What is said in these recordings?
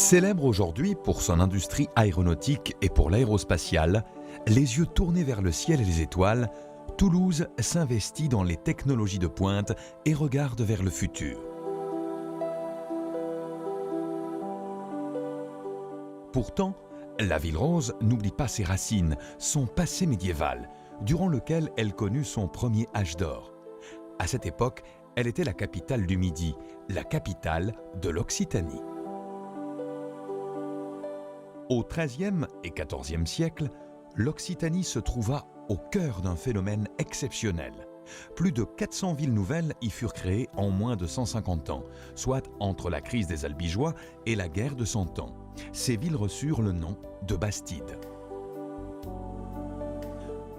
Célèbre aujourd'hui pour son industrie aéronautique et pour l'aérospatiale, les yeux tournés vers le ciel et les étoiles, Toulouse s'investit dans les technologies de pointe et regarde vers le futur. Pourtant, la ville rose n'oublie pas ses racines, son passé médiéval, durant lequel elle connut son premier âge d'or. À cette époque, elle était la capitale du Midi, la capitale de l'Occitanie. Au XIIIe et XIVe siècle, l'Occitanie se trouva au cœur d'un phénomène exceptionnel. Plus de 400 villes nouvelles y furent créées en moins de 150 ans, soit entre la crise des Albigeois et la guerre de Cent Ans. Ces villes reçurent le nom de Bastides.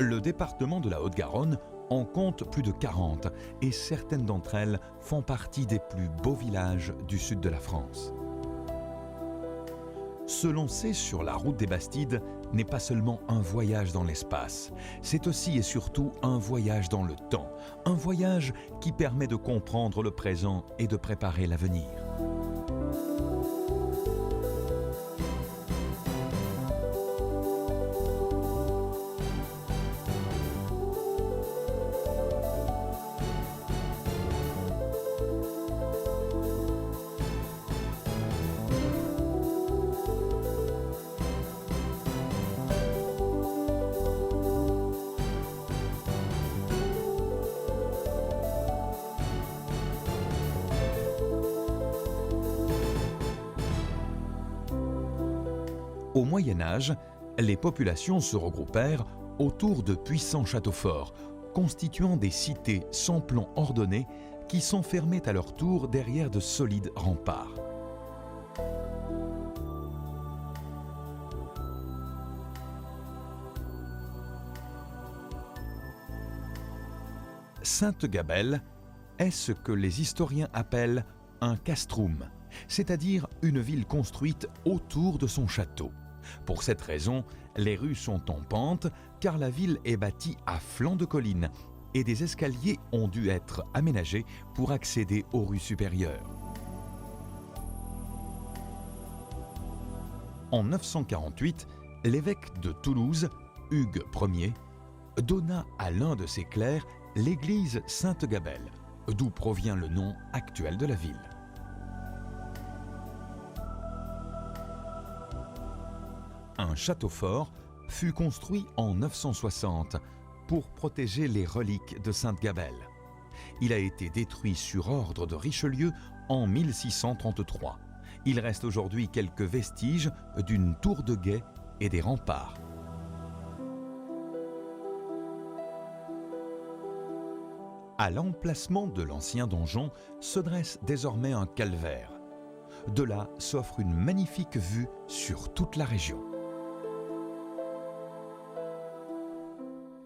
Le département de la Haute-Garonne en compte plus de 40 et certaines d'entre elles font partie des plus beaux villages du sud de la France. Se lancer sur la route des Bastides n'est pas seulement un voyage dans l'espace, c'est aussi et surtout un voyage dans le temps, un voyage qui permet de comprendre le présent et de préparer l'avenir. Au Moyen Âge, les populations se regroupèrent autour de puissants châteaux forts, constituant des cités sans plan ordonné qui s'enfermaient à leur tour derrière de solides remparts. Sainte-Gabelle est ce que les historiens appellent un castrum, c'est-à-dire une ville construite autour de son château. Pour cette raison, les rues sont en pente car la ville est bâtie à flanc de colline et des escaliers ont dû être aménagés pour accéder aux rues supérieures. En 948, l'évêque de Toulouse, Hugues Ier, donna à l'un de ses clercs l'église Sainte-Gabelle, d'où provient le nom actuel de la ville. Un château fort fut construit en 960 pour protéger les reliques de Sainte-Gabelle. Il a été détruit sur ordre de Richelieu en 1633. Il reste aujourd'hui quelques vestiges d'une tour de guet et des remparts. À l'emplacement de l'ancien donjon se dresse désormais un calvaire. De là s'offre une magnifique vue sur toute la région.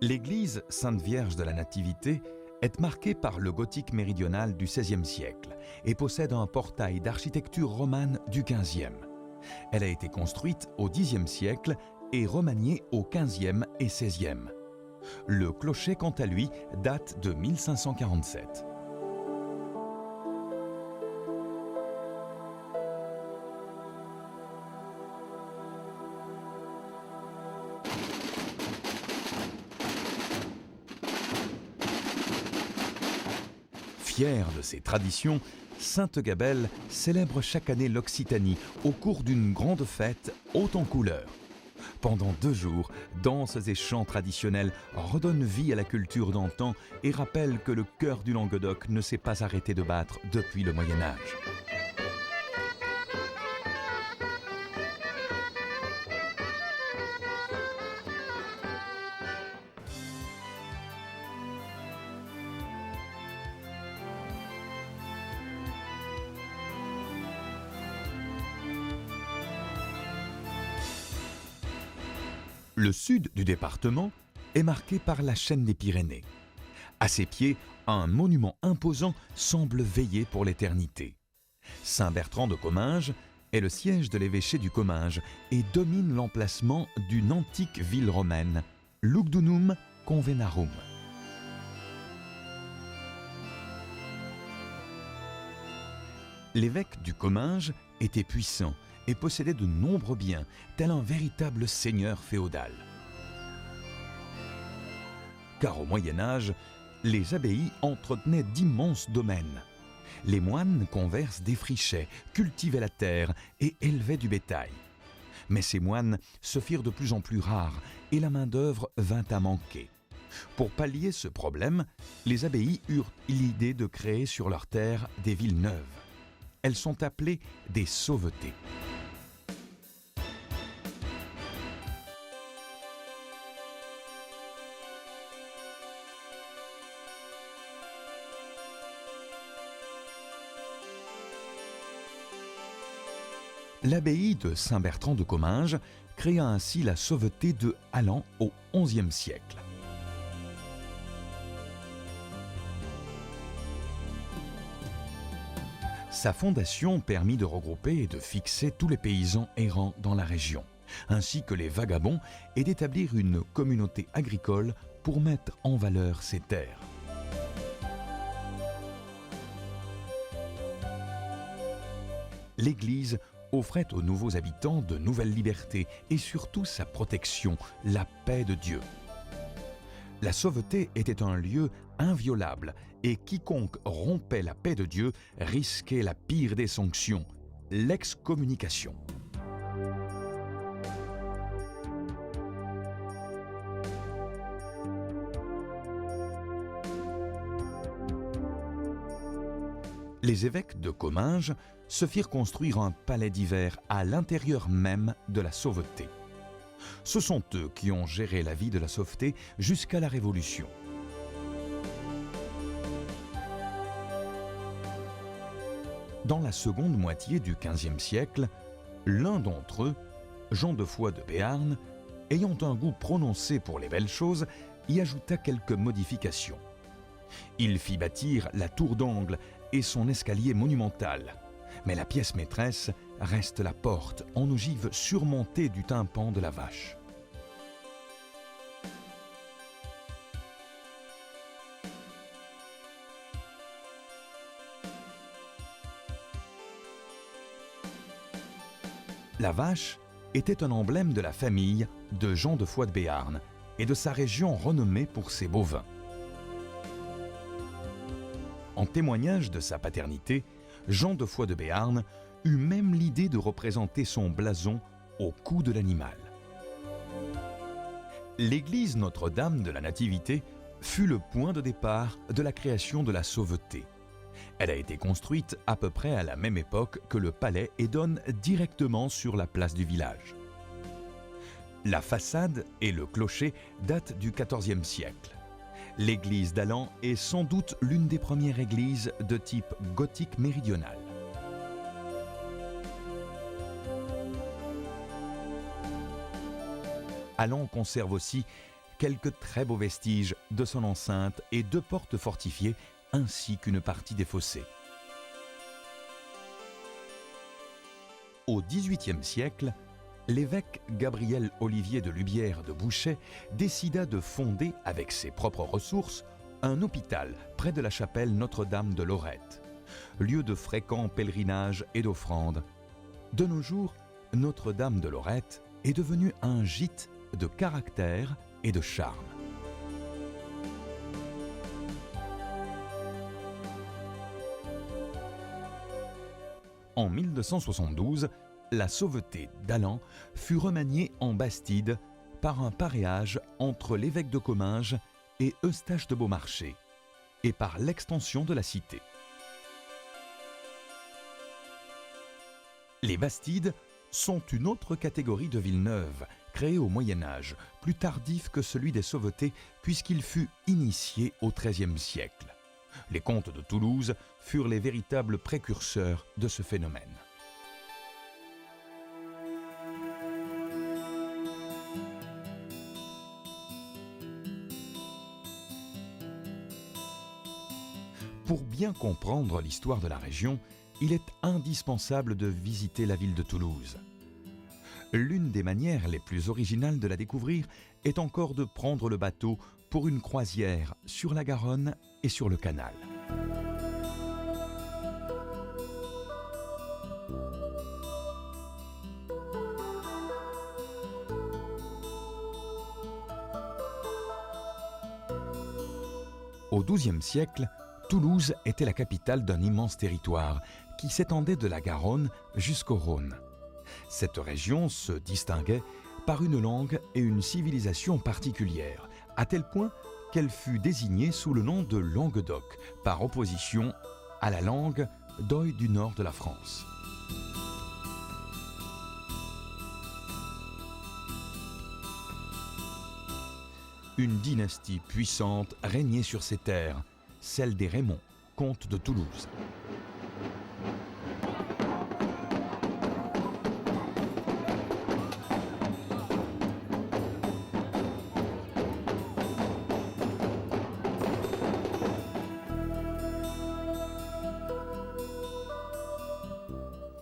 L'église Sainte-Vierge de la Nativité est marquée par le gothique méridional du XVIe siècle et possède un portail d'architecture romane du XVe. Elle a été construite au Xe siècle et remaniée au XVe et XVIe. Le clocher, quant à lui, date de 1547. Fière de ses traditions, Sainte-Gabelle célèbre chaque année l'Occitanie au cours d'une grande fête haute en couleurs. Pendant 2 jours, danses et chants traditionnels redonnent vie à la culture d'antan et rappellent que le cœur du Languedoc ne s'est pas arrêté de battre depuis le Moyen Âge. Le sud du département est marqué par la chaîne des Pyrénées. À ses pieds, un monument imposant semble veiller pour l'éternité. Saint-Bertrand de Comminges est le siège de l'évêché du Comminges et domine l'emplacement d'une antique ville romaine, Lugdunum Convenarum. L'évêque du Comminges était puissant et possédait de nombreux biens, tel un véritable seigneur féodal. Car au Moyen-Âge, les abbayes entretenaient d'immenses domaines. Les moines converses défrichaient, cultivaient la terre et élevaient du bétail. Mais ces moines se firent de plus en plus rares et la main-d'œuvre vint à manquer. Pour pallier ce problème, les abbayes eurent l'idée de créer sur leurs terres des villes neuves. Elles sont appelées des sauvetés. L'abbaye de Saint-Bertrand de Comminges créa ainsi la sauveté de Hallan au XIe siècle. Sa fondation permit de regrouper et de fixer tous les paysans errants dans la région, ainsi que les vagabonds, et d'établir une communauté agricole pour mettre en valeur ces terres. L'Église offrait aux nouveaux habitants de nouvelles libertés et surtout sa protection, la paix de Dieu. La sauveté était un lieu inviolable et quiconque rompait la paix de Dieu risquait la pire des sanctions, l'excommunication. Les évêques de Comminges se firent construire un palais d'hiver à l'intérieur même de la sauveté. Ce sont eux qui ont géré la vie de la sauveté jusqu'à la Révolution. Dans la seconde moitié du XVe siècle, l'un d'entre eux, Jean de Foix de Béarn, ayant un goût prononcé pour les belles choses, y ajouta quelques modifications. Il fit bâtir la tour d'angle et son escalier monumental. Mais la pièce maîtresse reste la porte en ogive surmontée du tympan de la vache. La vache était un emblème de la famille de Jean de Foix de Béarn et de sa région renommée pour ses bovins. En témoignage de sa paternité, Jean de Foix de Béarn eut même l'idée de représenter son blason au cou de l'animal. L'église Notre-Dame de la Nativité fut le point de départ de la création de la sauveté. Elle a été construite à peu près à la même époque que le palais et donne directement sur la place du village. La façade et le clocher datent du XIVe siècle. L'église d'Hallan est sans doute l'une des premières églises de type gothique méridional. Hallan conserve aussi quelques très beaux vestiges de son enceinte et deux portes fortifiées ainsi qu'une partie des fossés. Au XVIIIe siècle, l'évêque Gabriel Olivier de Lubière de Bouchet décida de fonder, avec ses propres ressources, un hôpital près de la chapelle Notre-Dame de Lorette, lieu de fréquents pèlerinages et d'offrandes. De nos jours, Notre-Dame de Lorette est devenue un gîte de caractère et de charme. En 1272, la sauveté d'Hallan fut remaniée en bastide par un paréage entre l'évêque de Comminges et Eustache de Beaumarchais, et par l'extension de la cité. Les bastides sont une autre catégorie de villes neuves, créée au Moyen-Âge, plus tardif que celui des sauvetés puisqu'il fut initié au XIIIe siècle. Les comtes de Toulouse furent les véritables précurseurs de ce phénomène. Pour bien comprendre l'histoire de la région, il est indispensable de visiter la ville de Toulouse. L'une des manières les plus originales de la découvrir est encore de prendre le bateau pour une croisière sur la Garonne et sur le canal. Au XIIe siècle, Toulouse était la capitale d'un immense territoire qui s'étendait de la Garonne jusqu'au Rhône. Cette région se distinguait par une langue et une civilisation particulières, à tel point qu'elle fut désignée sous le nom de Languedoc, par opposition à la langue d'Oï du nord de la France. Une dynastie puissante régnait sur ces terres, celle des Raymond, comtes de Toulouse.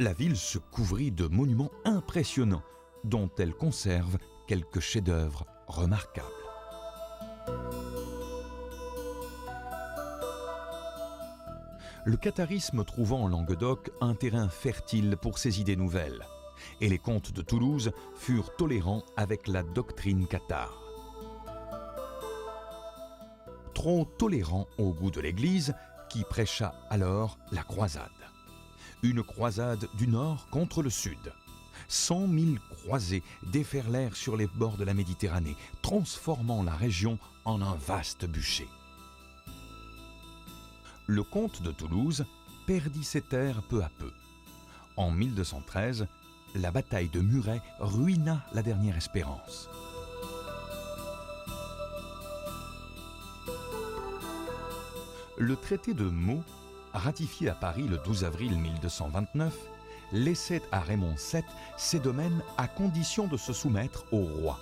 La ville se couvrit de monuments impressionnants, dont elle conserve quelques chefs-d'œuvre remarquables. Le catharisme trouvant en Languedoc un terrain fertile pour ses idées nouvelles, et les comtes de Toulouse furent tolérants avec la doctrine cathare. Trop tolérants au goût de l'Église, qui prêcha alors la croisade. Une croisade du nord contre le sud. 100 000 croisés déferlèrent sur les bords de la Méditerranée, transformant la région en un vaste bûcher. Le comte de Toulouse perdit ses terres peu à peu. En 1213, la bataille de Muret ruina la dernière espérance. Le traité de Meaux, ratifié à Paris le 12 avril 1229, laissait à Raymond VII ses domaines à condition de se soumettre au roi.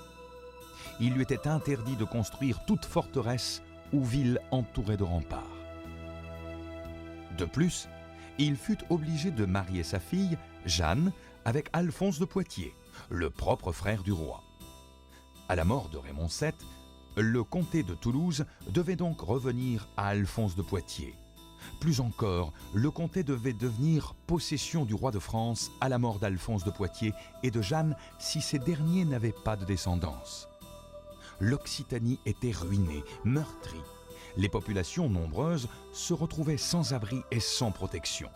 Il lui était interdit de construire toute forteresse ou ville entourée de remparts. De plus, il fut obligé de marier sa fille, Jeanne, avec Alphonse de Poitiers, le propre frère du roi. À la mort de Raymond VII, le comté de Toulouse devait donc revenir à Alphonse de Poitiers. Plus encore, le comté devait devenir possession du roi de France à la mort d'Alphonse de Poitiers et de Jeanne si ces derniers n'avaient pas de descendance. L'Occitanie était ruinée, meurtrie. Les populations nombreuses se retrouvaient sans abri et sans protection.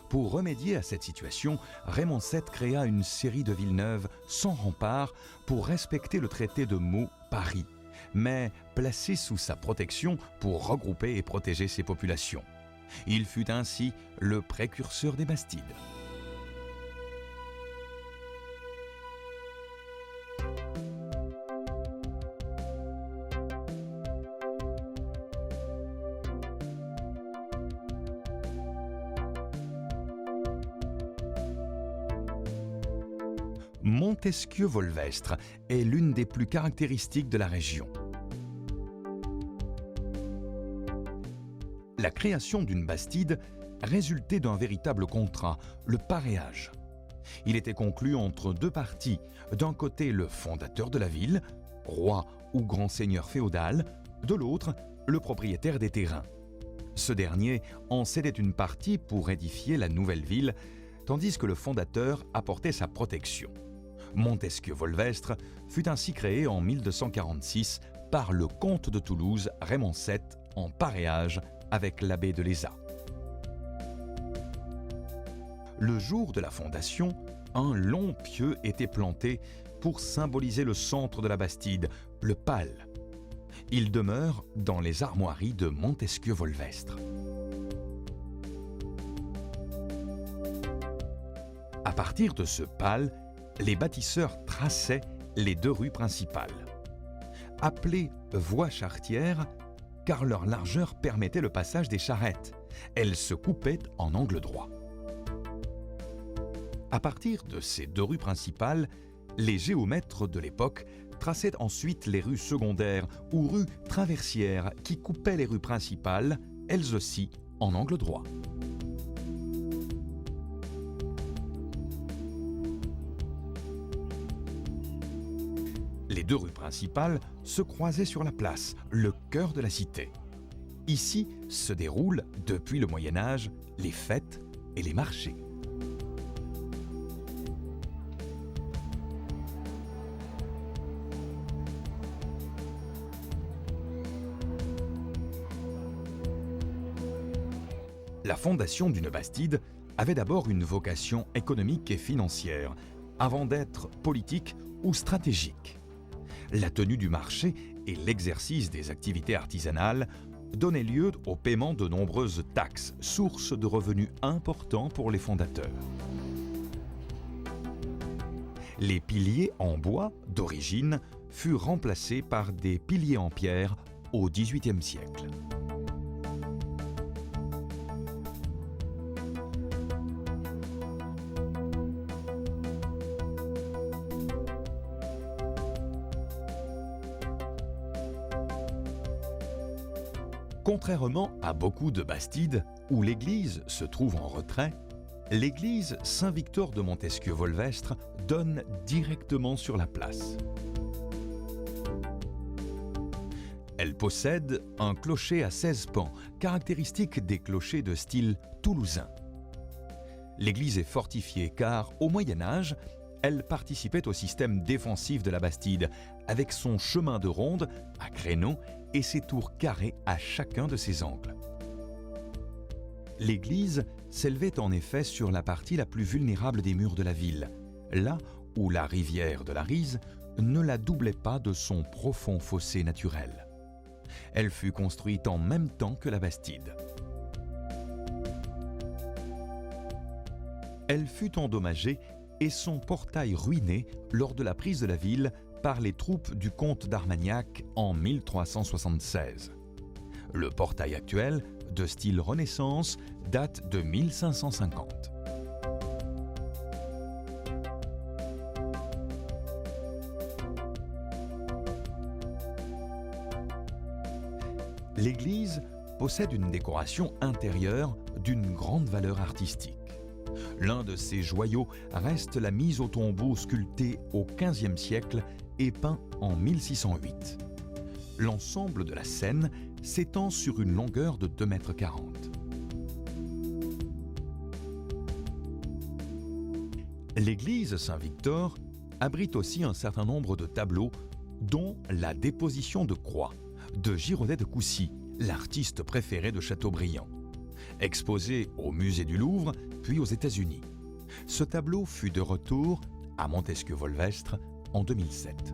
Pour remédier à cette situation, Raymond VII créa une série de villes neuves sans remparts pour respecter le traité de Meaux-Paris, mais placées sous sa protection pour regrouper et protéger ses populations. Il fut ainsi le précurseur des Bastides. Montesquieu-Volvestre est l'une des plus caractéristiques de la région. La création d'une bastide résultait d'un véritable contrat, le paréage. Il était conclu entre deux parties, d'un côté le fondateur de la ville, roi ou grand seigneur féodal, de l'autre le propriétaire des terrains. Ce dernier en cédait une partie pour édifier la nouvelle ville, tandis que le fondateur apportait sa protection. Montesquieu-Volvestre fut ainsi créé en 1246 par le comte de Toulouse Raymond VII en paréage avec l'abbé de Lézat. Le jour de la fondation, un long pieu était planté pour symboliser le centre de la bastide, le pal. Il demeure dans les armoiries de Montesquieu-Volvestre. À partir de ce pal, les bâtisseurs traçaient les deux rues principales. Appelées voies charretières, car leur largeur permettait le passage des charrettes. Elles se coupaient en angle droit. À partir de ces deux rues principales, les géomètres de l'époque traçaient ensuite les rues secondaires ou rues traversières qui coupaient les rues principales, elles aussi en angle droit. Les deux rues principales se croisaient sur la place, le cœur de la cité. Ici se déroulent, depuis le Moyen-Âge, les fêtes et les marchés. La fondation d'une bastide avait d'abord une vocation économique et financière, avant d'être politique ou stratégique. La tenue du marché et l'exercice des activités artisanales donnaient lieu au paiement de nombreuses taxes, source de revenus importants pour les fondateurs. Les piliers en bois d'origine furent remplacés par des piliers en pierre au XVIIIe siècle. Contrairement à beaucoup de bastides où l'église se trouve en retrait, l'église Saint-Victor de Montesquieu-Volvestre donne directement sur la place. Elle possède un clocher à 16 pans, caractéristique des clochers de style toulousain. L'église est fortifiée car, au Moyen-Âge, elle participait au système défensif de la bastide, avec son chemin de ronde à créneaux et ses tours carrées à chacun de ses angles. L'église s'élevait en effet sur la partie la plus vulnérable des murs de la ville, là où la rivière de la Rise ne la doublait pas de son profond fossé naturel. Elle fut construite en même temps que la bastide. Elle fut endommagée et son portail ruiné lors de la prise de la ville par les troupes du comte d'Armagnac en 1376. Le portail actuel, de style Renaissance, date de 1550. L'église possède une décoration intérieure d'une grande valeur artistique. L'un de ses joyaux reste la mise au tombeau sculptée au XVe siècle et peint en 1608. L'ensemble de la scène s'étend sur une longueur de 2,40 m. L'église Saint-Victor abrite aussi un certain nombre de tableaux, dont la déposition de croix de Girodet de Coucy, l'artiste préféré de Chateaubriand, exposé au musée du Louvre puis aux États-Unis. Ce tableau fut de retour à Montesquieu-Volvestre en 2007.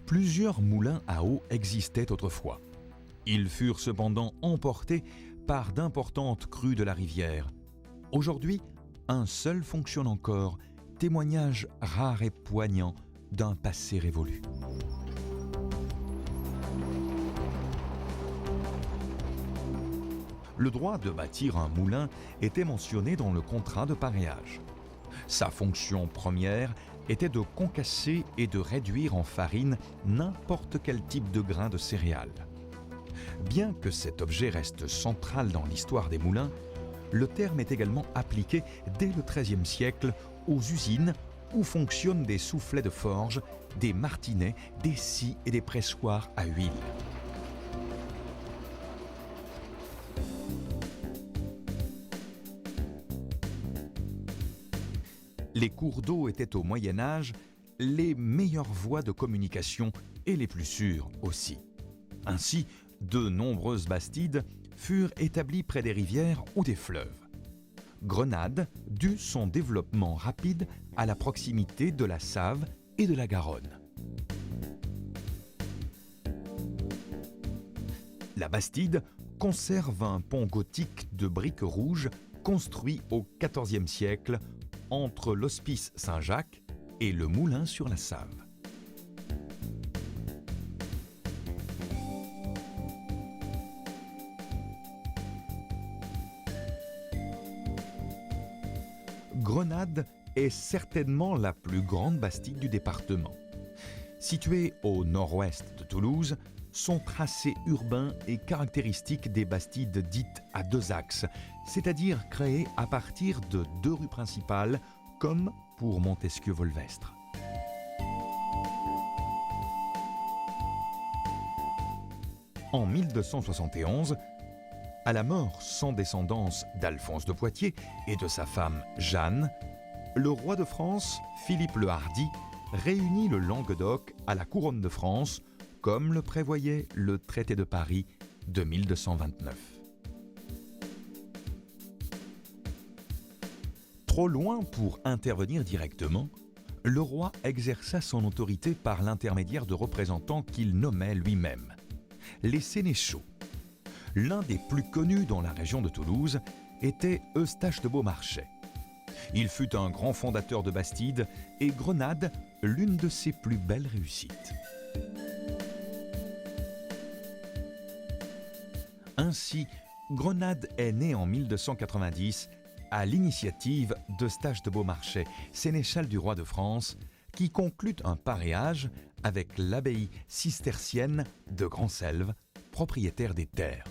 Plusieurs moulins à eau existaient autrefois. Ils furent cependant emportés par d'importantes crues de la rivière. Aujourd'hui, un seul fonctionne encore, témoignage rare et poignant d'un passé révolu. Le droit de bâtir un moulin était mentionné dans le contrat de pareage. Sa fonction première était de concasser et de réduire en farine n'importe quel type de grain de céréales. Bien que cet objet reste central dans l'histoire des moulins, le terme est également appliqué dès le XIIIe siècle aux usines où fonctionnent des soufflets de forge, des martinets, des scies et des pressoirs à huile. Les cours d'eau étaient au Moyen Âge les meilleures voies de communication et les plus sûres aussi. Ainsi, de nombreuses bastides furent établies près des rivières ou des fleuves. Grenade dut son développement rapide à la proximité de la Save et de la Garonne. La bastide conserve un pont gothique de briques rouges construit au XIVe siècle entre l'hospice Saint-Jacques et le moulin sur la Save. Grenade est certainement la plus grande bastide du département. Située au nord-ouest de Toulouse, son tracé urbain est caractéristique des bastides dites à deux axes, c'est-à-dire créées à partir de deux rues principales, comme pour Montesquieu-Volvestre. En 1271, à la mort sans descendance d'Alphonse de Poitiers et de sa femme Jeanne, le roi de France, Philippe le Hardi, réunit le Languedoc à la couronne de France comme le prévoyait le traité de Paris de 1229. Trop loin pour intervenir directement, le roi exerça son autorité par l'intermédiaire de représentants qu'il nommait lui-même, les sénéchaux. L'un des plus connus dans la région de Toulouse était Eustache de Beaumarchais. Il fut un grand fondateur de Bastide et Grenade, l'une de ses plus belles réussites. Ainsi, Grenade est née en 1290 à l'initiative d'Eustache de Beaumarchais, sénéchal du roi de France, qui conclut un paréage avec l'abbaye cistercienne de Grandselve, propriétaire des terres.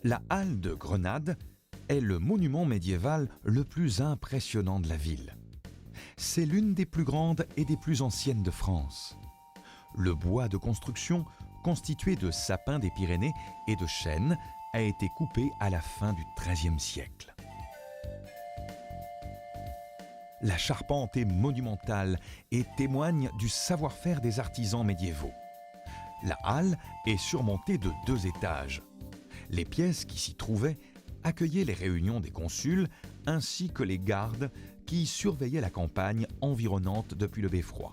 La halle de Grenade est le monument médiéval le plus impressionnant de la ville. C'est l'une des plus grandes et des plus anciennes de France. Le bois de construction, constitué de sapins des Pyrénées et de chênes, a été coupé à la fin du XIIIe siècle. La charpente est monumentale et témoigne du savoir-faire des artisans médiévaux. La halle est surmontée de 2 étages. Les pièces qui s'y trouvaient accueillaient les réunions des consuls ainsi que les gardes qui surveillaient la campagne environnante depuis le beffroi.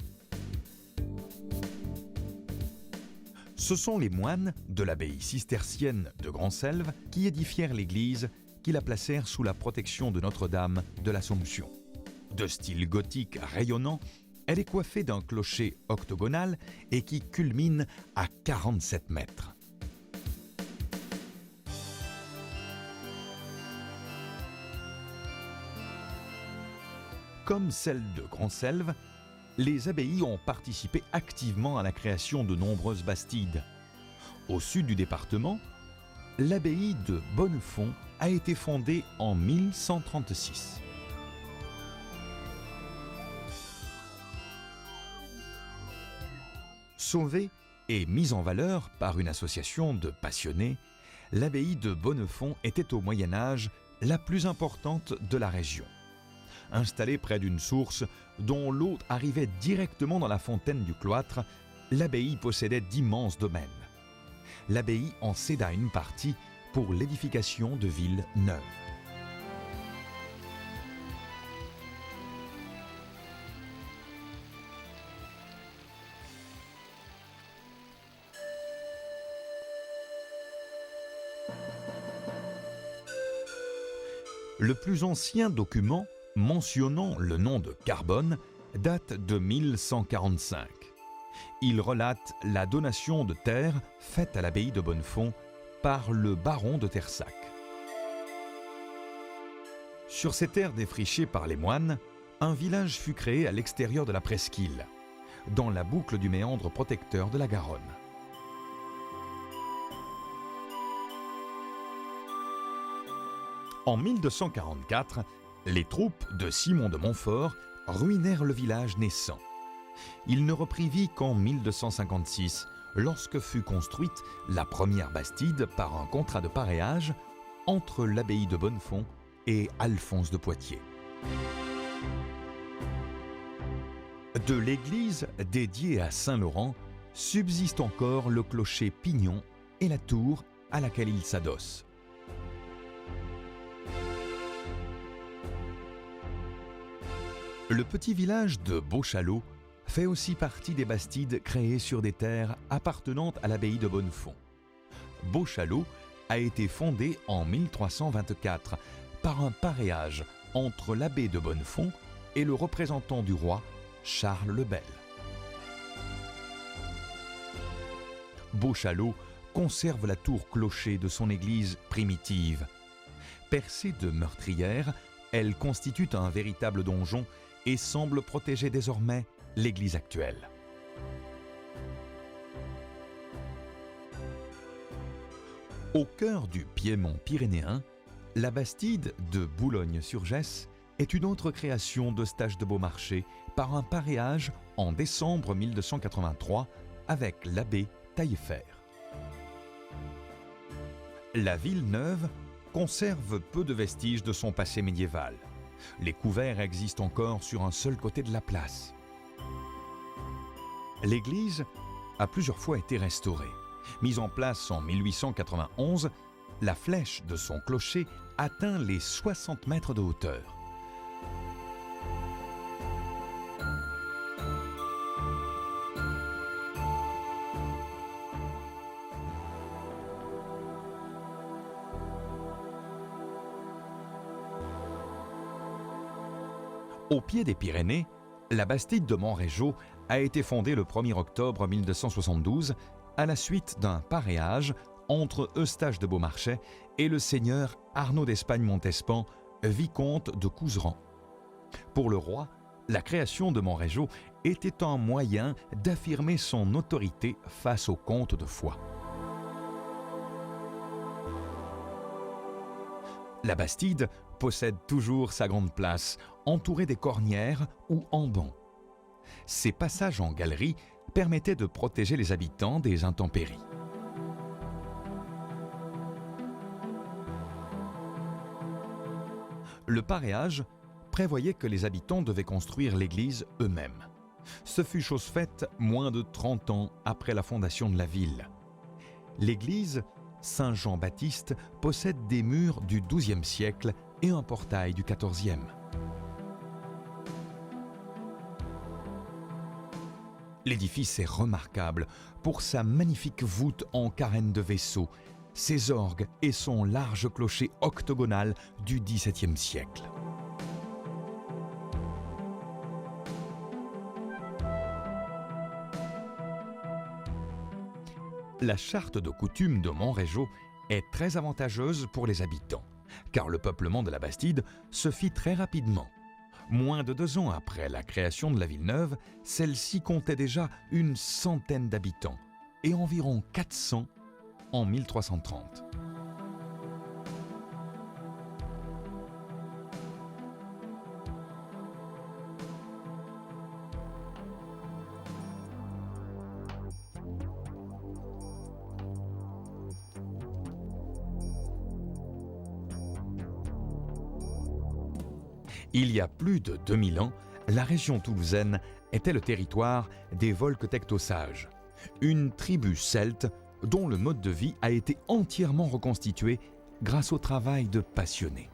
Ce sont les moines de l'abbaye cistercienne de Grandselve qui édifièrent l'église, qui la placèrent sous la protection de Notre-Dame de l'Assomption. De style gothique rayonnant, elle est coiffée d'un clocher octogonal et qui culmine à 47 mètres. Comme celle de Grandselve, les abbayes ont participé activement à la création de nombreuses bastides. Au sud du département, l'abbaye de Bonnefond a été fondée en 1136. Sauvée et mise en valeur par une association de passionnés, l'abbaye de Bonnefond était au Moyen Âge la plus importante de la région. Installée près d'une source dont l'eau arrivait directement dans la fontaine du cloître, l'abbaye possédait d'immenses domaines. L'abbaye en céda une partie pour l'édification de villes neuves. Le plus ancien document mentionnant le nom de Carbone date de 1145. Il relate la donation de terres faite à l'abbaye de Bonnefond par le baron de Tersac. Sur ces terres défrichées par les moines, un village fut créé à l'extérieur de la presqu'île, dans la boucle du méandre protecteur de la Garonne. En 1244, les troupes de Simon de Montfort ruinèrent le village naissant. Il ne reprit vie qu'en 1256, lorsque fut construite la première bastide par un contrat de paréage entre l'abbaye de Bonnefond et Alphonse de Poitiers. De l'église dédiée à Saint-Laurent subsiste encore le clocher Pignon et la tour à laquelle il s'adosse. Le petit village de Beauchalot fait aussi partie des bastides créées sur des terres appartenant à l'abbaye de Bonnefond. Beauchalot a été fondé en 1324 par un paréage entre l'abbé de Bonnefond et le représentant du roi, Charles le Bel. Beauchalot conserve la tour-clocher de son église primitive. Percée de meurtrières, elle constitue un véritable donjon et semble protéger désormais l'église actuelle. Au cœur du Piémont pyrénéen, la bastide de Boulogne-sur-Gesse est une autre création d'Eustache de Beaumarchais par un paréage en décembre 1283 avec l'abbé Taillefer. La ville neuve conserve peu de vestiges de son passé médiéval. Les couverts existent encore sur un seul côté de la place. L'église a plusieurs fois été restaurée. Mise en place en 1891, la flèche de son clocher atteint les 60 mètres de hauteur. Au pied des Pyrénées, la bastide de Monréjeau a été fondée le 1er octobre 1272 à la suite d'un paréage entre Eustache de Beaumarchais et le seigneur Arnaud d'Espagne-Montespan, vicomte de Couserans. Pour le roi, la création de Monréjeau était un moyen d'affirmer son autorité face aux comtes de Foix. La bastide possède toujours sa grande place, entourée des cornières ou en bancs. Ces passages en galerie permettaient de protéger les habitants des intempéries. Le paréage prévoyait que les habitants devaient construire l'église eux-mêmes. Ce fut chose faite moins de 30 ans après la fondation de la ville. L'église Saint-Jean-Baptiste possède des murs du XIIe siècle et un portail du XIVe. L'édifice est remarquable pour sa magnifique voûte en carène de vaisseau, ses orgues et son large clocher octogonal du XVIIe siècle. La charte de coutume de Monréjeau est très avantageuse pour les habitants, car le peuplement de la Bastide se fit très rapidement. Moins de 2 ans après la création de la ville neuve, celle-ci comptait déjà une centaine d'habitants et environ 400 en 1330. Il y a plus de 2000 ans, la région toulousaine était le territoire des Volques-Tectosages, une tribu celte dont le mode de vie a été entièrement reconstitué grâce au travail de passionnés.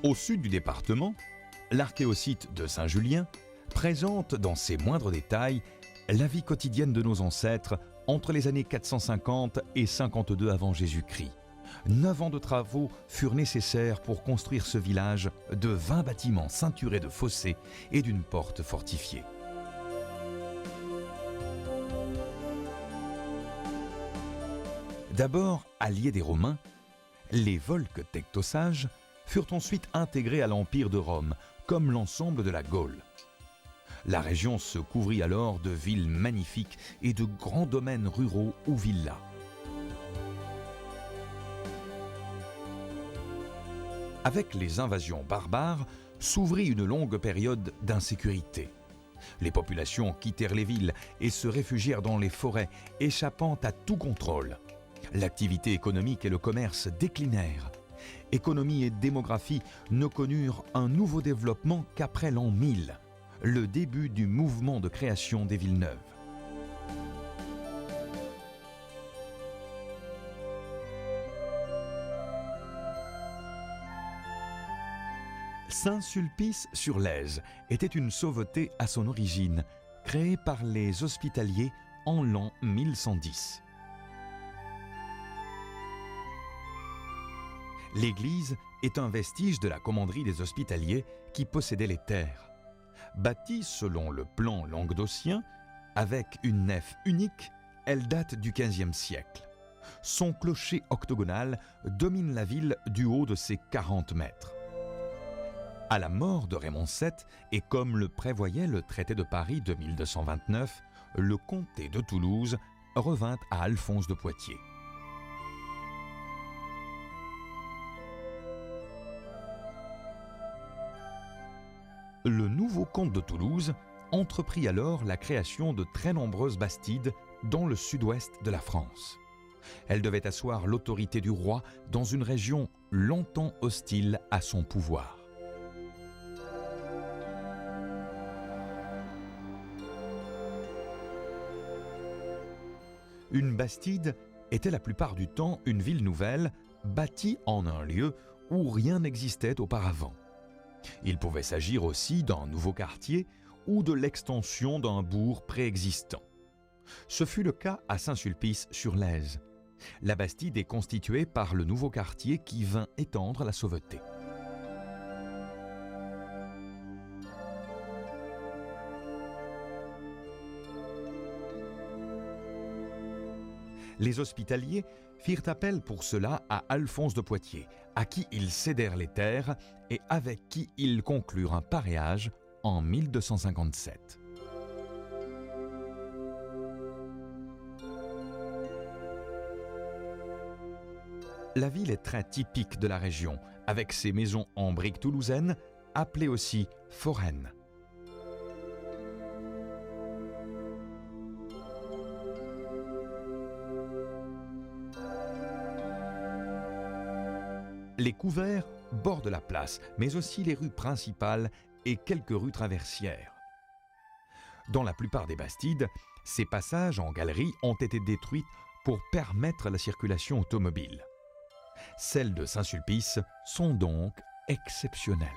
Au sud du département, l'archéosite de Saint-Julien présente dans ses moindres détails la vie quotidienne de nos ancêtres entre les années 450 et 52 avant Jésus-Christ. 9 ans de travaux furent nécessaires pour construire ce village de 20 bâtiments ceinturés de fossés et d'une porte fortifiée. D'abord alliés des Romains, les Volques-Tectosages furent ensuite intégrés à l'Empire de Rome, comme l'ensemble de la Gaule. La région se couvrit alors de villes magnifiques et de grands domaines ruraux ou villas. Avec les invasions barbares, s'ouvrit une longue période d'insécurité. Les populations quittèrent les villes et se réfugièrent dans les forêts, échappant à tout contrôle. L'activité économique et le commerce déclinèrent. Économie et démographie ne connurent un nouveau développement qu'après l'an 1000. Le début du mouvement de création des villes neuves. Saint-Sulpice-sur-Lèze était une sauveté à son origine, créée par les Hospitaliers en l'an 1110. L'église est un vestige de la commanderie des Hospitaliers qui possédait les terres. Bâtie selon le plan languedocien, avec une nef unique, elle date du XVe siècle. Son clocher octogonal domine la ville du haut de ses 40 mètres. À la mort de Raymond VII, et comme le prévoyait le traité de Paris de 1229, le comté de Toulouse revint à Alphonse de Poitiers. Le nouveau comte de Toulouse entreprit alors la création de très nombreuses bastides dans le sud-ouest de la France. Elle devait asseoir l'autorité du roi dans une région longtemps hostile à son pouvoir. Une bastide était la plupart du temps une ville nouvelle, bâtie en un lieu où rien n'existait auparavant. Il pouvait s'agir aussi d'un nouveau quartier ou de l'extension d'un bourg préexistant. Ce fut le cas à Saint-Sulpice-sur-Lèze. La bastide est constituée par le nouveau quartier qui vint étendre la sauveté. Les Hospitaliers firent appel pour cela à Alphonse de Poitiers, à qui ils cédèrent les terres et avec qui ils conclurent un paréage en 1257. La ville est très typique de la région, avec ses maisons en briques toulousaines, appelées aussi foraines. Les couverts bordent la place, mais aussi les rues principales et quelques rues traversières. Dans la plupart des bastides, ces passages en galerie ont été détruits pour permettre la circulation automobile. Celles de Saint-Sulpice sont donc exceptionnelles.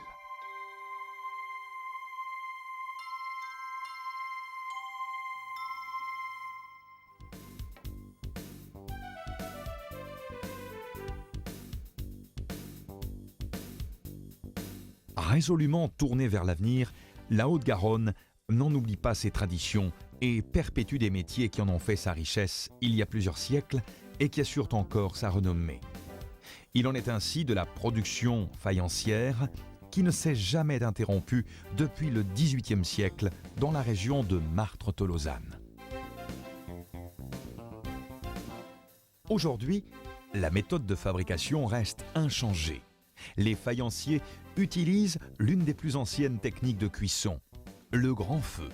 Résolument tournée vers l'avenir, la Haute-Garonne n'en oublie pas ses traditions et perpétue des métiers qui en ont fait sa richesse il y a plusieurs siècles et qui assurent encore sa renommée. Il en est ainsi de la production faïencière qui ne s'est jamais interrompue depuis le XVIIIe siècle dans la région de Martre-Tolosane. Aujourd'hui, la méthode de fabrication reste inchangée. Les faïenciers utilisent l'une des plus anciennes techniques de cuisson, le grand feu,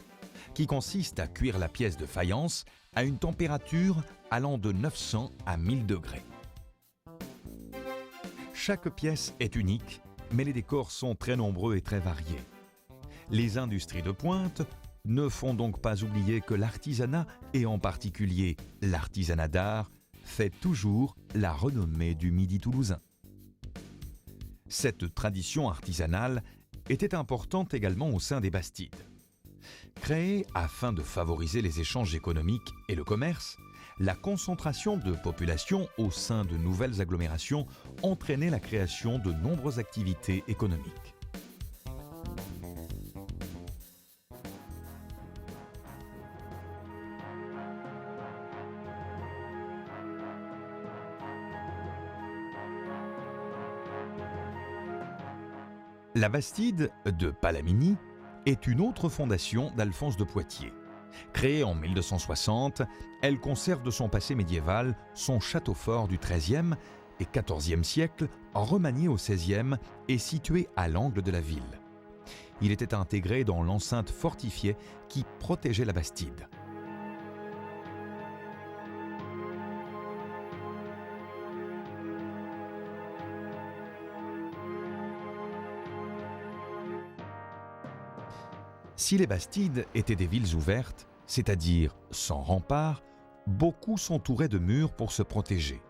qui consiste à cuire la pièce de faïence à une température allant de 900 à 1000 degrés. Chaque pièce est unique, mais les décors sont très nombreux et très variés. Les industries de pointe ne font donc pas oublier que l'artisanat, et en particulier l'artisanat d'art, fait toujours la renommée du Midi toulousain. Cette tradition artisanale était importante également au sein des bastides. Créée afin de favoriser les échanges économiques et le commerce, la concentration de population au sein de nouvelles agglomérations entraînait la création de nombreuses activités économiques. La bastide de Palamini est une autre fondation d'Alphonse de Poitiers. Créée en 1260, elle conserve de son passé médiéval son château fort du XIIIe et XIVe siècle, remanié au XVIe et situé à l'angle de la ville. Il était intégré dans l'enceinte fortifiée qui protégeait la bastide. Si les bastides étaient des villes ouvertes, c'est-à-dire sans remparts, beaucoup s'entouraient de murs pour se protéger.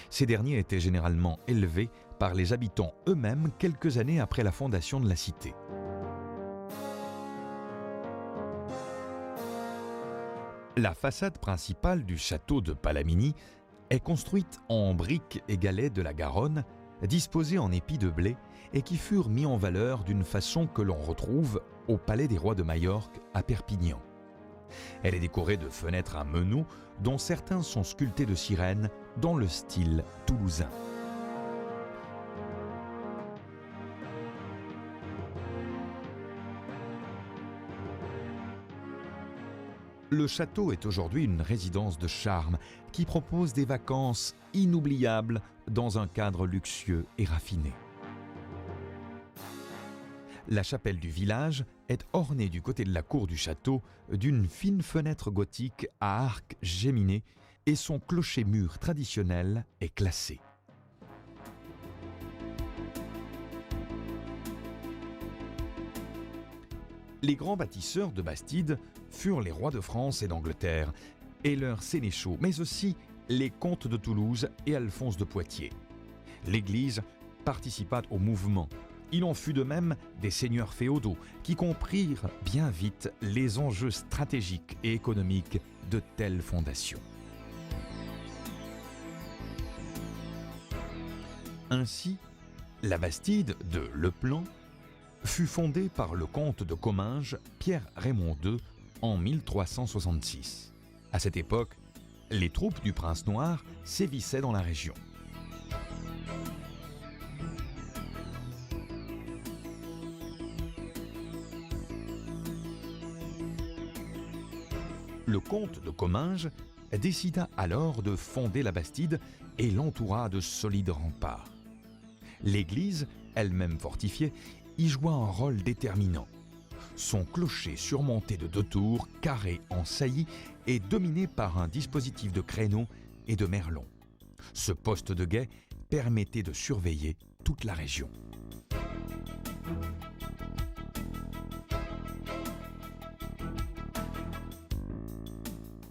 Ces derniers étaient généralement élevés par les habitants eux-mêmes quelques années après la fondation de la cité. La façade principale du château de Palamini est construite en briques et galets de la Garonne, disposés en épis de blé et qui furent mis en valeur d'une façon que l'on retrouve au Palais des Rois de Majorque à Perpignan. Elle est décorée de fenêtres à meneaux dont certains sont sculptés de sirènes dans le style toulousain. Le château est aujourd'hui une résidence de charme qui propose des vacances inoubliables dans un cadre luxueux et raffiné. La chapelle du village est ornée du côté de la cour du château d'une fine fenêtre gothique à arc géminé et son clocher-mur traditionnel est classé. Les grands bâtisseurs de Bastide furent les rois de France et d'Angleterre et leurs sénéchaux, mais aussi les comtes de Toulouse et Alphonse de Poitiers. L'Église participa au mouvement. Il en fut de même des seigneurs féodaux qui comprirent bien vite les enjeux stratégiques et économiques de telles fondations. Ainsi, la Bastide de Le Plan fut fondée par le comte de Comminges, Pierre Raymond II, en 1366. À cette époque, les troupes du prince noir sévissaient dans la région. Le comte de Comminges décida alors de fonder la Bastide et l'entoura de solides remparts. L'église, elle-même fortifiée, y joua un rôle déterminant. Son clocher surmonté de 2 tours carrées en saillie est dominé par un dispositif de créneaux et de merlons. Ce poste de guet permettait de surveiller toute la région.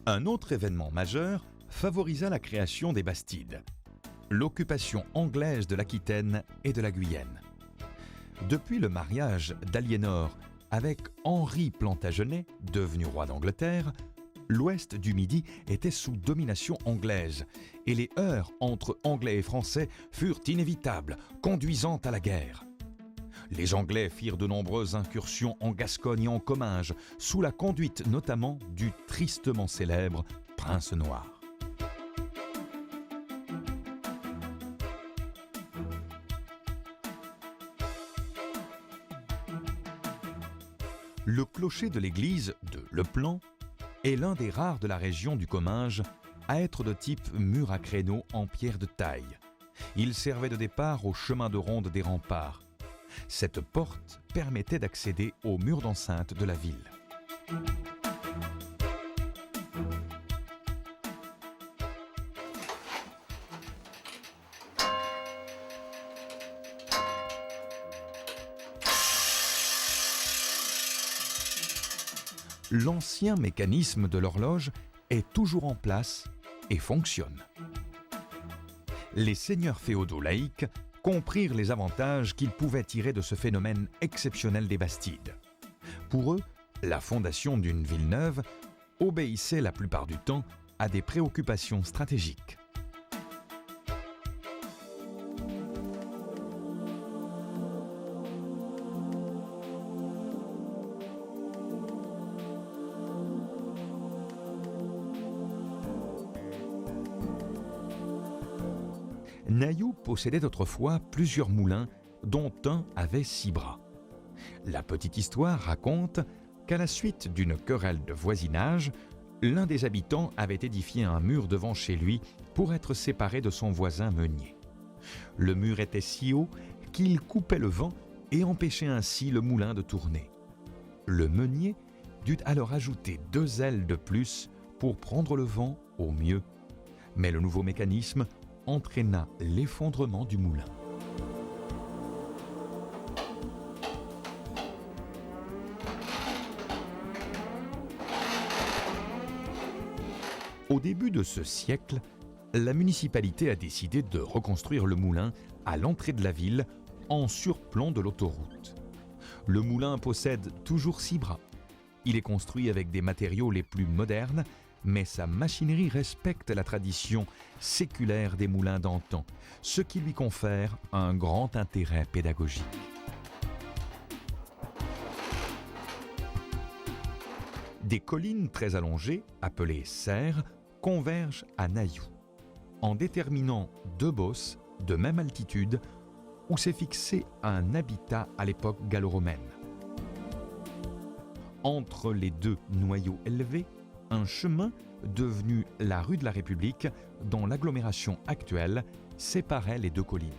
Un autre événement majeur favorisa la création des Bastides, l'occupation anglaise de l'Aquitaine et de la Guyenne. Depuis le mariage d'Aliénor avec Henri Plantagenet, devenu roi d'Angleterre, l'ouest du Midi était sous domination anglaise et les heurts entre Anglais et Français furent inévitables, conduisant à la guerre. Les Anglais firent de nombreuses incursions en Gascogne et en Comminges, sous la conduite notamment du tristement célèbre Prince Noir. Le clocher de l'église de Le Plan est l'un des rares de la région du Comminges à être de type mur à créneaux en pierre de taille. Il servait de départ au chemin de ronde des remparts. Cette porte permettait d'accéder au mur d'enceinte de la ville. L'ancien mécanisme de l'horloge est toujours en place et fonctionne. Les seigneurs féodaux laïcs comprirent les avantages qu'ils pouvaient tirer de ce phénomène exceptionnel des Bastides. Pour eux, la fondation d'une ville neuve obéissait la plupart du temps à des préoccupations stratégiques. Nailloux possédait autrefois plusieurs moulins, dont un avait 6 bras. La petite histoire raconte qu'à la suite d'une querelle de voisinage, l'un des habitants avait édifié un mur devant chez lui pour être séparé de son voisin meunier. Le mur était si haut qu'il coupait le vent et empêchait ainsi le moulin de tourner. Le meunier dut alors ajouter 2 ailes de plus pour prendre le vent au mieux. Mais le nouveau mécanisme entraîna l'effondrement du moulin. Au début de ce siècle, la municipalité a décidé de reconstruire le moulin à l'entrée de la ville en surplomb de l'autoroute. Le moulin possède toujours 6 bras. Il est construit avec des matériaux les plus modernes, mais sa machinerie respecte la tradition séculaire des moulins d'antan, ce qui lui confère un grand intérêt pédagogique. Des collines très allongées, appelées serres, convergent à Nailloux, en déterminant 2 bosses de même altitude où s'est fixé un habitat à l'époque gallo-romaine. Entre les 2 noyaux élevés, un chemin devenu la rue de la République, dans l'agglomération actuelle, séparait les 2 collines.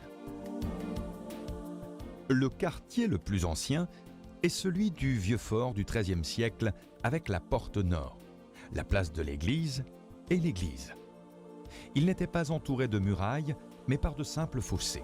Le quartier le plus ancien est celui du vieux fort du XIIIe siècle avec la porte nord, la place de l'église et l'église. Il n'était pas entouré de murailles, mais par de simples fossés.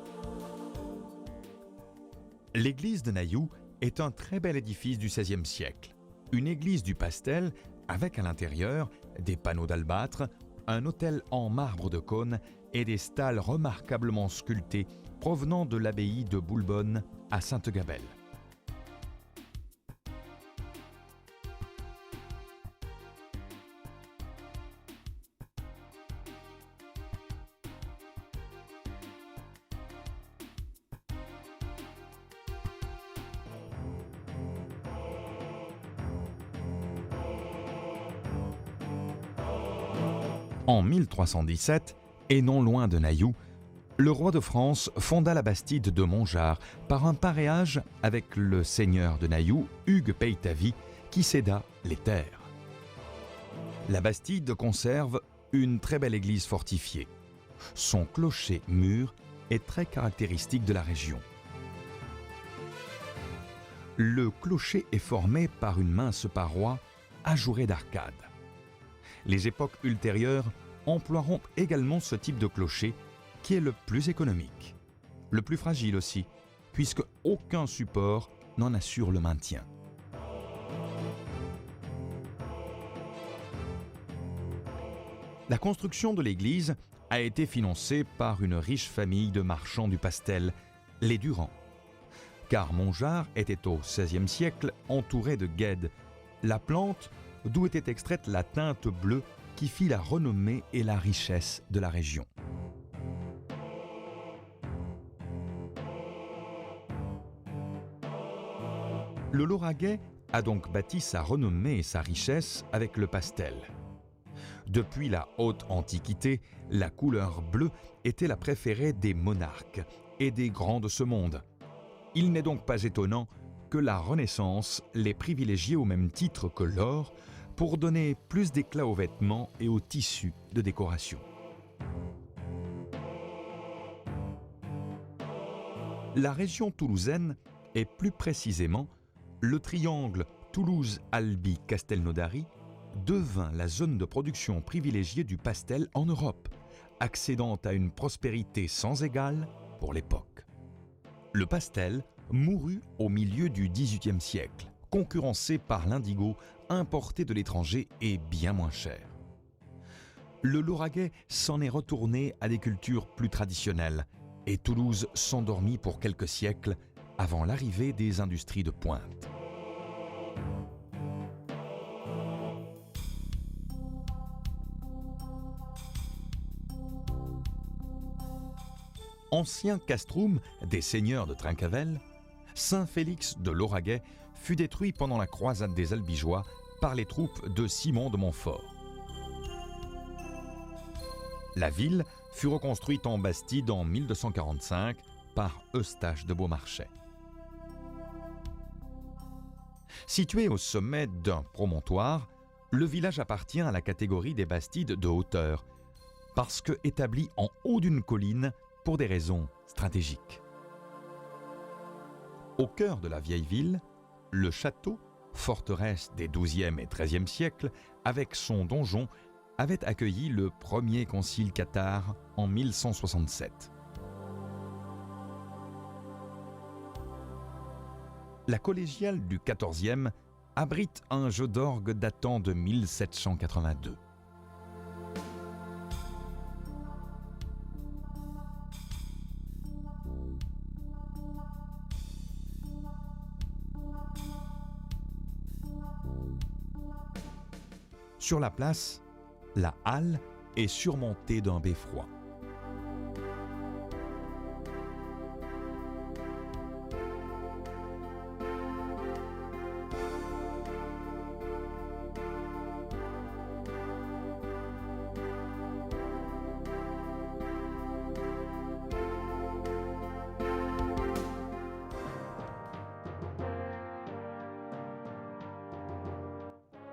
L'église de Nayoux est un très bel édifice du XVIe siècle. Une église du pastel avec à l'intérieur des panneaux d'albâtre, un autel en marbre de Cône et des stalles remarquablement sculptées provenant de l'abbaye de Boulbonne à Sainte-Gabelle. En 1317, et non loin de Nayoux, le roi de France fonda la bastide de Montgeard par un paréage avec le seigneur de Nayoux, Hugues Peytavie, qui céda les terres. La bastide conserve une très belle église fortifiée. Son clocher-mur est très caractéristique de la région. Le clocher est formé par une mince paroi ajourée d'arcades. Les époques ultérieures emploieront également ce type de clocher qui est le plus économique, le plus fragile aussi, puisque aucun support n'en assure le maintien. La construction de l'église a été financée par une riche famille de marchands du pastel, les Durand. Car Montgeard était au XVIe siècle entouré de guèdes, la plante d'où était extraite la teinte bleue qui fit la renommée et la richesse de la région. Le Lauragais a donc bâti sa renommée et sa richesse avec le pastel. Depuis la haute antiquité, la couleur bleue était la préférée des monarques et des grands de ce monde. Il n'est donc pas étonnant que la Renaissance les privilégiait au même titre que l'or pour donner plus d'éclat aux vêtements et aux tissus de décoration. La région toulousaine, et plus précisément le triangle Toulouse-Albi-Castelnaudary, devint la zone de production privilégiée du pastel en Europe, accédant à une prospérité sans égale pour l'époque. Le pastel mourut au milieu du XVIIIe siècle, concurrencé par l'indigo importé de l'étranger et bien moins cher. Le Lauragais s'en est retourné à des cultures plus traditionnelles et Toulouse s'endormit pour quelques siècles avant l'arrivée des industries de pointe. Ancien castrum des seigneurs de Trincavel, Saint-Félix de Lauragais fut détruit pendant la croisade des Albigeois par les troupes de Simon de Montfort. La ville fut reconstruite en bastide en 1245 par Eustache de Beaumarchais. Situé au sommet d'un promontoire, le village appartient à la catégorie des bastides de hauteur, parce que établi en haut d'une colline pour des raisons stratégiques. Au cœur de la vieille ville, le château, forteresse des XIIe et XIIIe siècles, avec son donjon, avait accueilli le premier concile cathare en 1167. La collégiale du XIVe abrite un jeu d'orgue datant de 1782. Sur la place, la halle est surmontée d'un beffroi.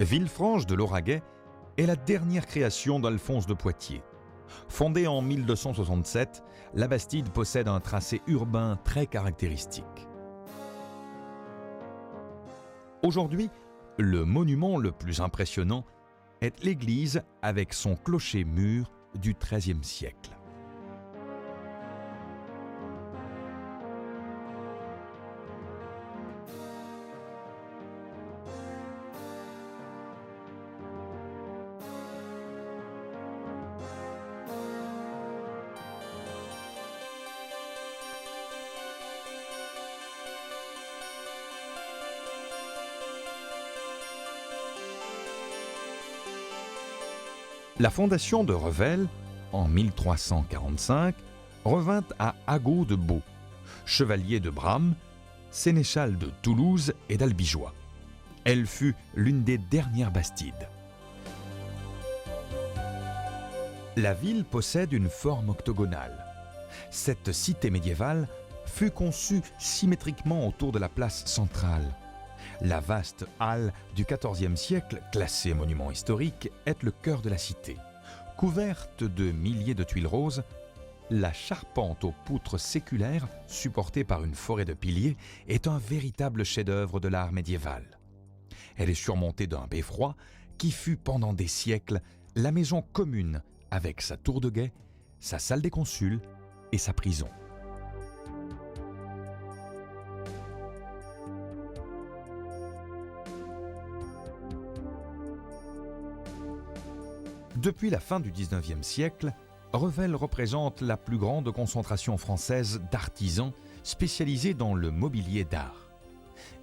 Villefranche de Lauragais est la dernière création d'Alphonse de Poitiers. Fondée en 1267, la bastide possède un tracé urbain très caractéristique. Aujourd'hui, le monument le plus impressionnant est l'église avec son clocher-mur du XIIIe siècle. La fondation de Revel, en 1345, revint à Agot de Baux, chevalier de Bram, sénéchal de Toulouse et d'Albigeois. Elle fut l'une des dernières bastides. La ville possède une forme octogonale. Cette cité médiévale fut conçue symétriquement autour de la place centrale. La vaste halle du XIVe siècle, classée monument historique, est le cœur de la cité. Couverte de milliers de tuiles roses, la charpente aux poutres séculaires, supportée par une forêt de piliers, est un véritable chef-d'œuvre de l'art médiéval. Elle est surmontée d'un beffroi qui fut pendant des siècles la maison commune avec sa tour de guet, sa salle des consuls et sa prison. Depuis la fin du XIXe siècle, Revel représente la plus grande concentration française d'artisans spécialisés dans le mobilier d'art.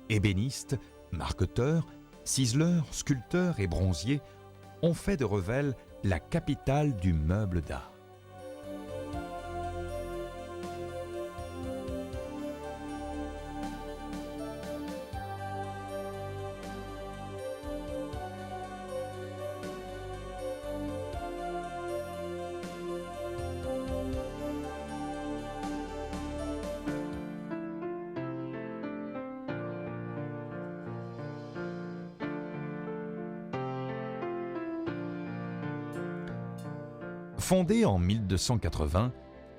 Ébénistes, marqueteurs, ciseleurs, sculpteurs et bronziers ont fait de Revel la capitale du meuble d'art. Fondée en 1280,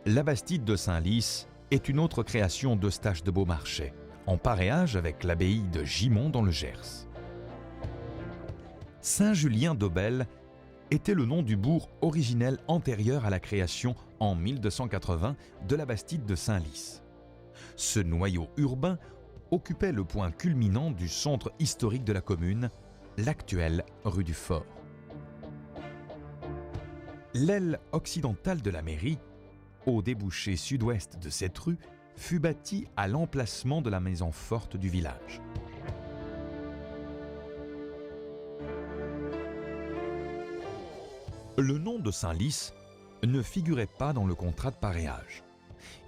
la bastide de Senlis est une autre création d'Eustache de Beaumarchais, en pareage avec l'abbaye de Gimont dans le Gers. Saint-Julien d'Aubel était le nom du bourg originel antérieur à la création en 1280 de la bastide de Senlis. Ce noyau urbain occupait le point culminant du centre historique de la commune, l'actuelle rue du Fort. L'aile occidentale de la mairie, au débouché sud-ouest de cette rue, fut bâtie à l'emplacement de la maison forte du village. Le nom de Senlis ne figurait pas dans le contrat de paréage.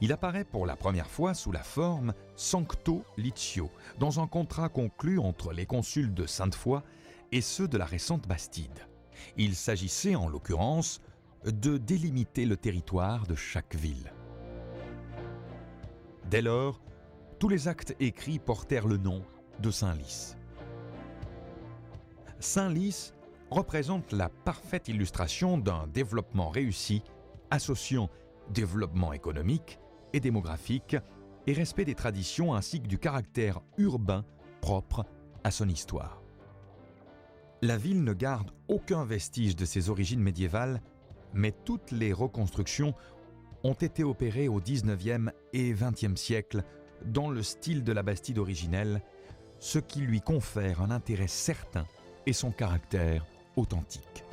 Il apparaît pour la première fois sous la forme Sancto Litio, dans un contrat conclu entre les consuls de Sainte-Foy et ceux de la récente Bastide. Il s'agissait en l'occurrence de délimiter le territoire de chaque ville. Dès lors, tous les actes écrits portèrent le nom de Senlis. Senlis représente la parfaite illustration d'un développement réussi associant développement économique et démographique et respect des traditions ainsi que du caractère urbain propre à son histoire. La ville ne garde aucun vestige de ses origines médiévales, mais toutes les reconstructions ont été opérées au XIXe et XXe siècle dans le style de la Bastide originelle, ce qui lui confère un intérêt certain et son caractère authentique.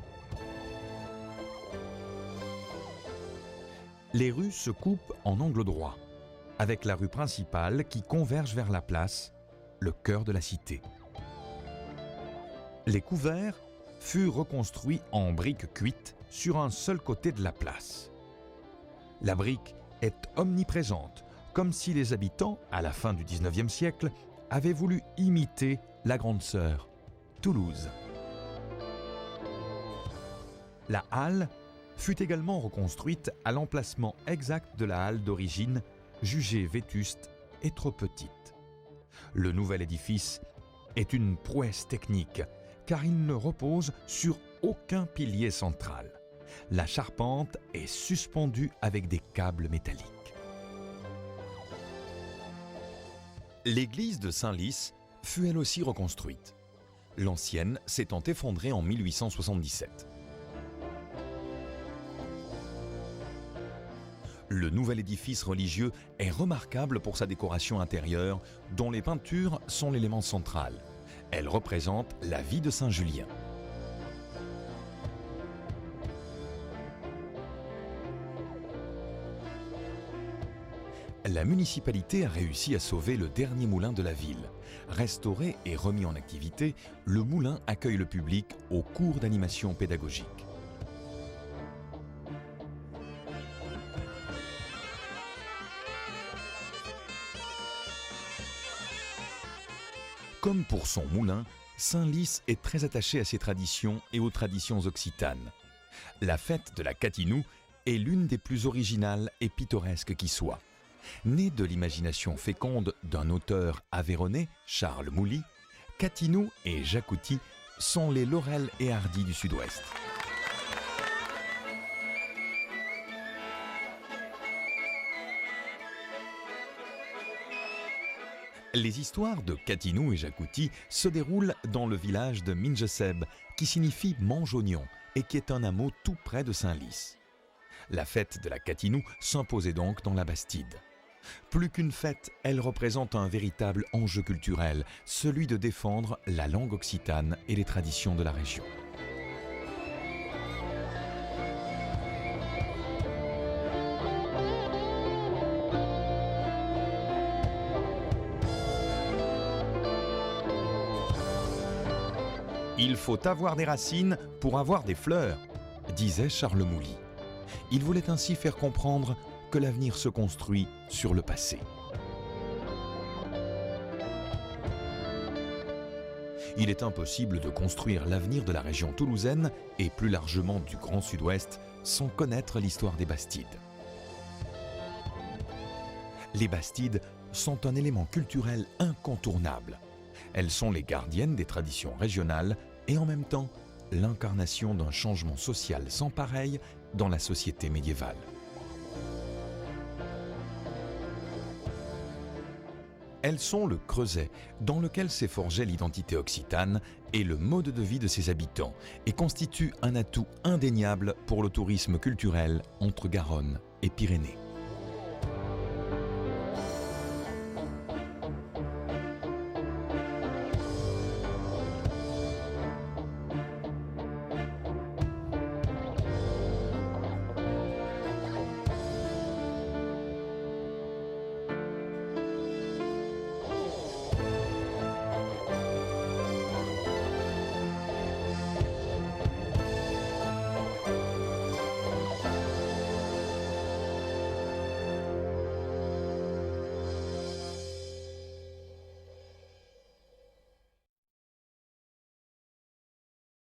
Les rues se coupent en angle droit, avec la rue principale qui converge vers la place, le cœur de la cité. Les couverts furent reconstruits en briques cuites sur un seul côté de la place. La brique est omniprésente, comme si les habitants, à la fin du XIXe siècle, avaient voulu imiter la grande sœur, Toulouse. La halle fut également reconstruite à l'emplacement exact de la halle d'origine, jugée vétuste et trop petite. Le nouvel édifice est une prouesse technique, car il ne repose sur aucun pilier central. La charpente est suspendue avec des câbles métalliques. L'église de Senlis fut elle aussi reconstruite. L'ancienne s'étant effondrée en 1877. Le nouvel édifice religieux est remarquable pour sa décoration intérieure, dont les peintures sont l'élément central. Elles représentent la vie de Saint Julien. La municipalité a réussi à sauver le dernier moulin de la ville. Restauré et remis en activité, le moulin accueille le public aux cours d'animation pédagogique. Comme pour son moulin, Saint-Lys est très attaché à ses traditions et aux traditions occitanes. La fête de la Catinou est l'une des plus originales et pittoresques qui soit. Née de l'imagination féconde d'un auteur aveyronnais, Charles Mouly, Catinou et Jacouty sont les Laurel et Hardy du Sud-Ouest. Les histoires de Catinou et Jacouty se déroulent dans le village de Mingeseb, qui signifie mange-oignon et qui est un hameau tout près de Saint-Lys. La fête de la Catinou s'imposait donc dans la Bastide. Plus qu'une fête, elle représente un véritable enjeu culturel, celui de défendre la langue occitane et les traditions de la région. « Il faut avoir des racines pour avoir des fleurs », disait Charles Mouly. Il voulait ainsi faire comprendre que l'avenir se construit sur le passé. Il est impossible de construire l'avenir de la région toulousaine et plus largement du Grand Sud-Ouest sans connaître l'histoire des Bastides. Les Bastides sont un élément culturel incontournable. Elles sont les gardiennes des traditions régionales et en même temps l'incarnation d'un changement social sans pareil dans la société médiévale. Elles sont le creuset dans lequel s'est forgée l'identité occitane et le mode de vie de ses habitants et constituent un atout indéniable pour le tourisme culturel entre Garonne et Pyrénées.